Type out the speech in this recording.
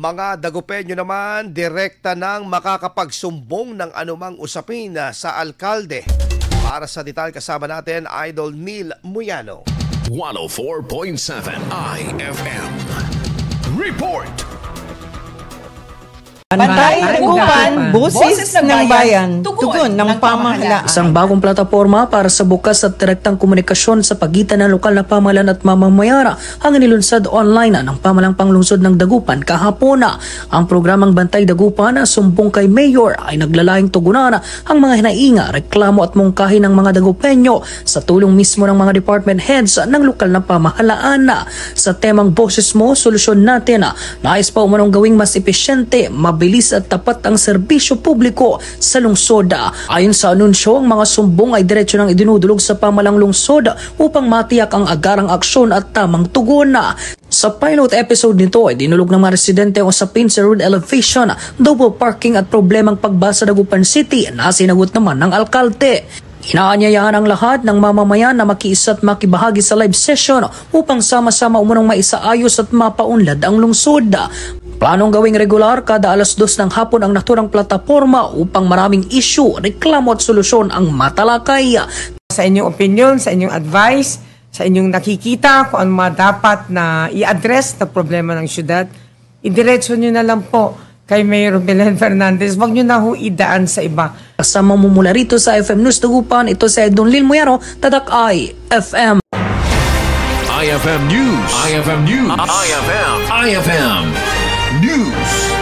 Mga Dagupenyo naman, direkta nang makakapagsumbong ng anumang usapin sa alkalde. Para sa detalye kasama natin, Idol Neil Muyano. 104.7 IFM. Report! Pantay, Dagupan, Boses ng Bayan, Tugon ng Pamahalaan. Isang bagong plataporma para sa bukas at direktang komunikasyon sa pagitan ng lokal na pamahalaan at mamamayara ang inilunsad online ng pamahalang panglungsod ng Dagupan kahapon. Ang programang Bantay Dagupan na sumbong kay Mayor ay naglalayong tugunan ang mga hinainga, reklamo at mungkahi ng mga Dagupenyo sa tulong mismo ng mga department heads ng lokal na pamahalaan. Sa temang Boses Mo, Solusyon Natin, nais pa umanong gawing mas epesyente, mabilis at tapat ang serbisyo publiko sa lungsod. Ayon sa anunsyo, ang mga sumbong ay diretso nang idinudulog sa pamalang lungsod upang matiyak ang agarang aksyon at tamang tugon. Sa pilot episode nito ay dinulog ng mga residente ang usapin sa road elevation, double parking at problemang pagbasa sa Dagupan City na sinagot naman ng alkalde. Inaanyayahan ang lahat ng mamamayan na makiisa at makibahagi sa live session upang sama-sama umunong maisaayos at mapaunlad ang lungsod. Planong gawing regular kada alas 2 ng hapon ang naturang plataporma upang maraming issue, reklamo at solusyon ang matalakay. Sa inyong opinion, sa inyong advice, sa inyong nakikita kung ano dapat na i-address na problema ng syudad, idiretso nyo na lang po kay Mayor Belen Fernandez. Huwag nyo na idaan sa iba. Kasama mo mula rito sa FM News Dagupan, ito si Idol Neil Muyano, Tatak IFM. IFM News. IFM News. IFM News.